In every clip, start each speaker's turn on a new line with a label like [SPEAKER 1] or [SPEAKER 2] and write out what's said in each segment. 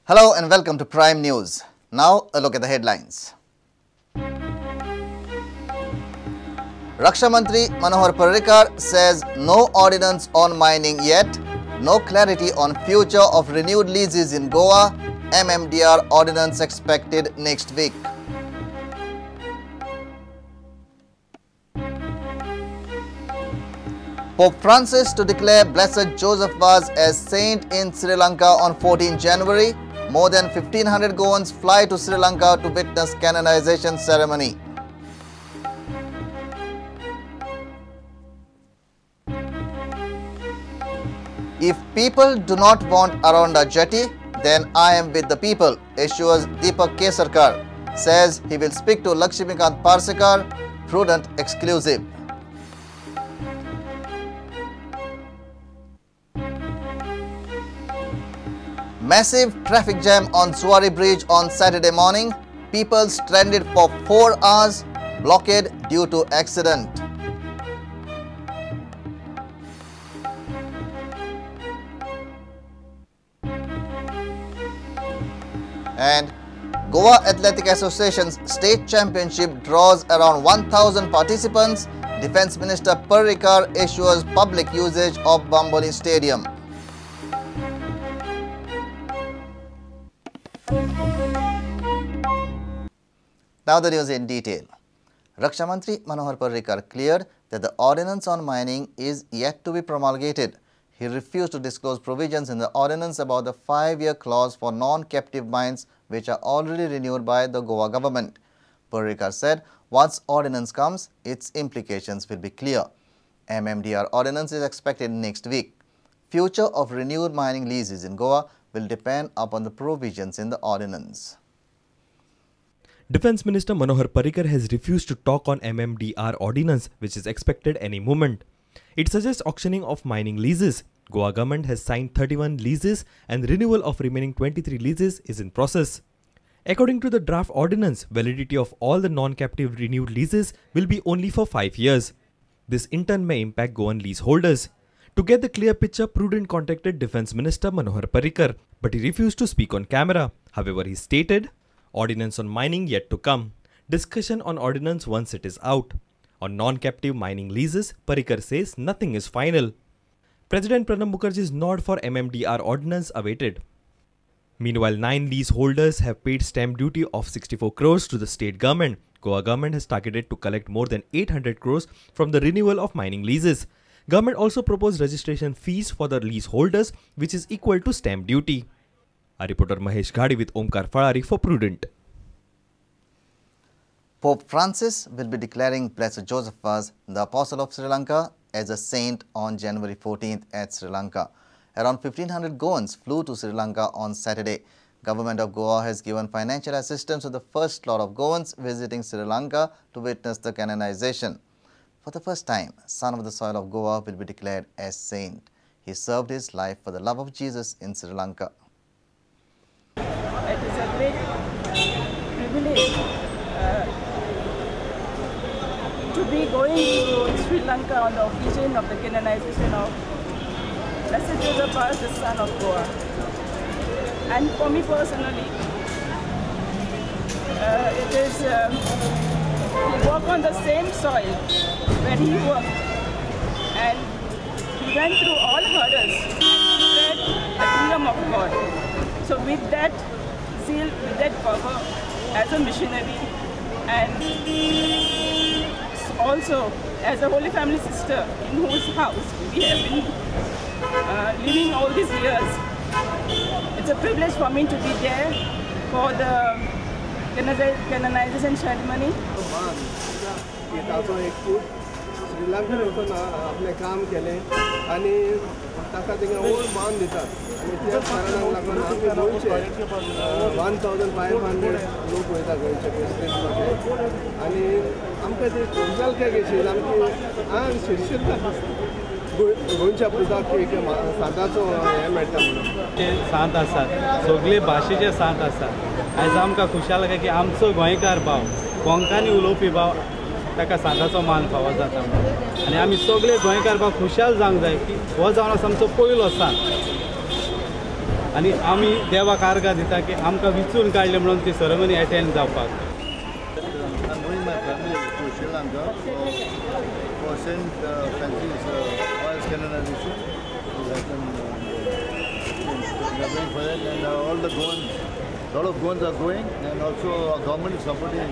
[SPEAKER 1] Hello and welcome to Prime News. Now a look at the headlines. Raksha Mantri Manohar Parrikar says no ordinance on mining yet, no clarity on future of renewed leases in Goa, MMDR ordinance expected next week. Pope Francis to declare Blessed Joseph Vaz as saint in Sri Lanka on 14 January. More than 1,500 Goans fly to Sri Lanka to witness canonization ceremony. If people do not want Aronda jetty, then I am with the people, assures Deepak Kesarkar. Says he will speak to Lakshmikant Parrikar, Prudent exclusive. Massive traffic jam on Zuari Bridge on Saturday morning. People stranded for 4 hours, blockade due to accident. And Goa Athletic Association's state championship draws around 1,000 participants. Defence Minister Parrikar assures public usage of Bamboli Stadium. Now the news in detail. Raksha Mantri Manohar Parrikar cleared that the ordinance on mining is yet to be promulgated. He refused to disclose provisions in the ordinance about the 5-year clause for non-captive mines which are already renewed by the Goa government. Parrikar said once ordinance comes, its implications will be clear. MMDR ordinance is expected next week. Future of renewed mining leases in Goa will depend upon the provisions in the ordinance.
[SPEAKER 2] Defence Minister Manohar Parrikar has refused to talk on MMDR ordinance, which is expected any moment. It suggests auctioning of mining leases. Goa government has signed 31 leases and renewal of remaining 23 leases is in process. According to the draft ordinance, validity of all the non-captive renewed leases will be only for 5 years. This in turn may impact Goan leaseholders. To get the clear picture, Prudent contacted Defence Minister Manohar Parrikar, but he refused to speak on camera. However, he stated, ordinance on mining yet to come. Discussion on ordinance once it is out. On non-captive mining leases, Parrikar says nothing is final. President Pranab Mukherjee's nod for MMDR ordinance awaited. Meanwhile, 9 leaseholders have paid stamp duty of 64 crores to the state government. Goa government has targeted to collect more than 800 crores from the renewal of mining leases. Government also proposed registration fees for the leaseholders, which is equal to stamp duty. Our reporter Mahesh Ghadi with Omkar Farari for Prudent.
[SPEAKER 1] Pope Francis will be declaring Blessed Joseph Vaz, the Apostle of Sri Lanka, as a saint on January 14th at Sri Lanka. Around 1,500 Goans flew to Sri Lanka on Saturday. Government of Goa has given financial assistance to the first lot of Goans visiting Sri Lanka to witness the canonization. For the first time, son of the soil of Goa will be declared as saint. He served his life for the love of Jesus in Sri Lanka.
[SPEAKER 3] It is a great privilege to be going to Sri Lanka on the occasion of the canonization of Blessed Joseph Vaz, the son of Goa. And for me personally, it is to walk on the same soil where he worked, and he went through all hurdles and spread the kingdom of God. So with that zeal, with that fervor as a missionary, and also as a Holy Family sister in whose house we have been living all these years, it's a privilege for me to be there for the canonization ceremony.
[SPEAKER 4] Sri Lanka वचून आपले काम केले आणि ताका थिंगा ओल मान दितात आणि त्या कारणाक लागून आमी गोंयचे 1500 लोक वयता गोंयचे क्रिस्टियन आणि आमकां ती खुशाल काय घेशी आमची आंग शिरशिरता गोंयच्या पुताक एक सांताचो हे मेळटा म्हणून
[SPEAKER 5] ते सांत आसात सगळे भाशेचे सांत आसात आयज आमकां खुशाल काय की आमचो गोंयकार भाव कोंकणी उलोवपी भाव ताका सांताचो मान फावो जाता आनी आमी सगळे गोंयकार भाव खुशाल जावंक जाय की हो जावन आसा आमचो पयलो सांत आनी आमी देवाक आर्गां दिता की आमकां विचून काडलें म्हणून ती सेरेमनी अटेंड जावपाक.
[SPEAKER 6] I'm bringing my family to Sri Lanka for St. Francis Oil's canonization. They are going for that, and all the Goans, a lot of Goans are going, and also our government is supporting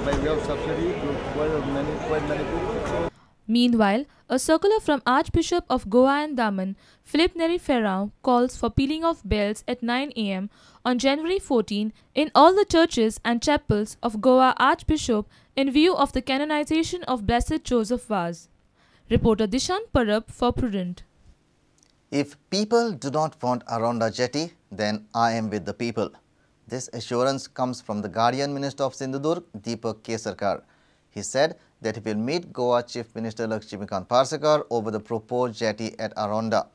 [SPEAKER 6] by way of subsidy to quite many people. So,
[SPEAKER 7] meanwhile, a circular from Archbishop of Goa and Daman, Philip Neri Ferrao, calls for pealing of bells at 9 a.m. on January 14 in all the churches and chapels of Goa Archbishop in view of the canonization of Blessed Joseph Vaz. Reporter Dishan Parab for Prudent.
[SPEAKER 1] If people do not want Aronda jetty, then I am with the people. This assurance comes from the Guardian Minister of Sindhudurg, Deepak Kesarkar. He said that he will meet Goa Chief Minister Raksha Mantri Parrikar over the proposed jetty at Aronda.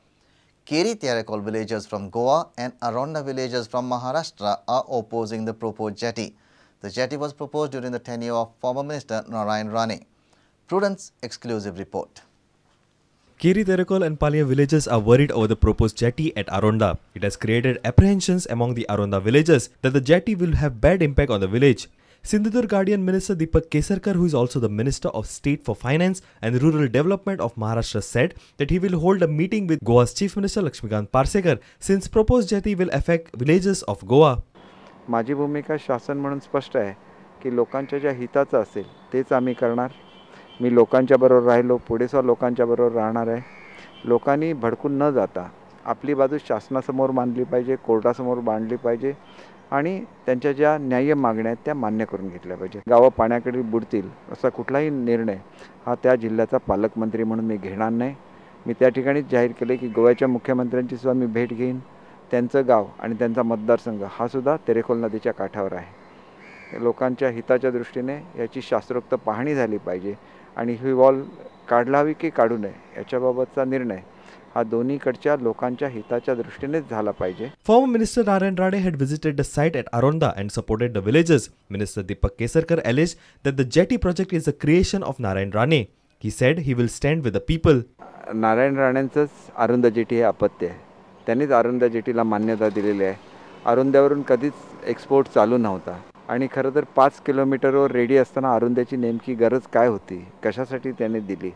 [SPEAKER 1] Keri Terakol villagers from Goa and Aronda villagers from Maharashtra are opposing the proposed jetty. The jetty was proposed during the tenure of former Minister Narayan Rane. Prudent's exclusive report.
[SPEAKER 2] Keri Terakol and Palia villagers are worried over the proposed jetty at Aronda. It has created apprehensions among the Aronda villagers that the jetty will have bad impact on the village. Sindhudurg Guardian Minister Deepak Kesarkar, who is also the Minister of State for Finance and Rural Development of Maharashtra, said that he will hold a meeting with Goa's Chief Minister Lakshmikant Parsekar since proposed jetty will affect villages of Goa.
[SPEAKER 8] माझी भूमिका शासन म्हणून स्पष्ट आहे की लोकांच्या ज्या हिताचं असेल तेच आम्ही करणार. मी लोकांच्या बरोबर राहिलो, पुढे सुद्धा लोकांच्या बरोबर राहणार आहे. लोकांनी भडकून न जाता आपली बाजू शासनासमोर मांडली पाहिजे, कोर्टासमोर मांडली पाहिजे आणि त्यांच्या ज्या न्याय्य मागण्या आहेत त्या मान्य करून घेतल्या पाहिजे. गावं पाण्याकडे बुडतील असा कुठलाही निर्णय हा त्या जिल्ह्याचा पालकमंत्री म्हणून मी घेणार नाही. मी त्या ठिकाणीच जाहीर केले की गोव्याच्या मुख्यमंत्र्यांची सुद्धा मी भेट घेईन. त्यांचं गाव आणि त्यांचा मतदारसंघ हा सुद्धा तेरेखोल नदीच्या काठावर आहे. लोकांच्या हिताच्या दृष्टीने याची शास्त्रोक्त पाहणी झाली पाहिजे आणि ही वॉल काढला हवी की काढू नये याच्याबाबतचा निर्णय हा दोन्हीकडच्या लोकांच्या हिताच्या दृष्टीनेच झाला पाहिजे.
[SPEAKER 2] Former Minister Narayan Rane had visited the site at Aronda and supported the villagers. Minister Deepak Kesarkar alleged that the jetty project is a creation of Narayan Rane. He said he will stand with the people.
[SPEAKER 8] Narayan राणेंचंच अरुंदा जेटी हे अपत्य आहे. त्यांनीच अरुंदा जेटीला मान्यता दिलेली आहे. अरुंद्यावरून कधीच एक्सपोर्ट चालू नव्हता आणि खरं तर 5 किलोमीटरवर रेडी असताना अरुंद्याची नेमकी गरज काय होती, कशासाठी त्यांनी दिली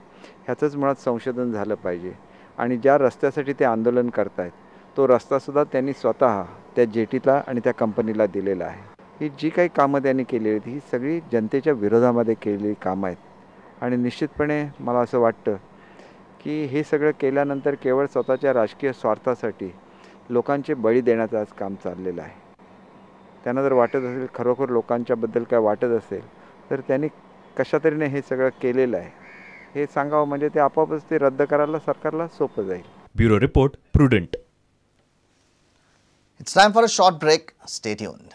[SPEAKER 8] ह्याचंच मुळात संशोधन झालं पाहिजे. आणि ज्या रस्त्यासाठी ते आंदोलन करतायत तो रस्तासुद्धा त्यांनी स्वतः त्या जेटीला आणि त्या कंपनीला दिलेला आहे. ही जी काही कामं त्यांनी केली आहेत ही सगळी जनतेच्या विरोधामध्ये केलेली कामं आहेत आणि निश्चितपणे मला असं वाटतं की हे सगळं केल्यानंतर केवळ स्वतःच्या राजकीय स्वार्थासाठी लोकांचे बळी देण्याचं आज काम चाललेलं आहे. त्यांना जर वाटत असेल खरोखर लोकांच्याबद्दल काय वाटत असेल तर त्यांनी कशातरीने हे सगळं केलेलं आहे हे सांगावं म्हणजे ते आपोआपच ते रद्द करायला सरकारला सोपं जाईल.
[SPEAKER 2] Bureau Report, Prudent.
[SPEAKER 1] It's time for a short break. Stay tuned.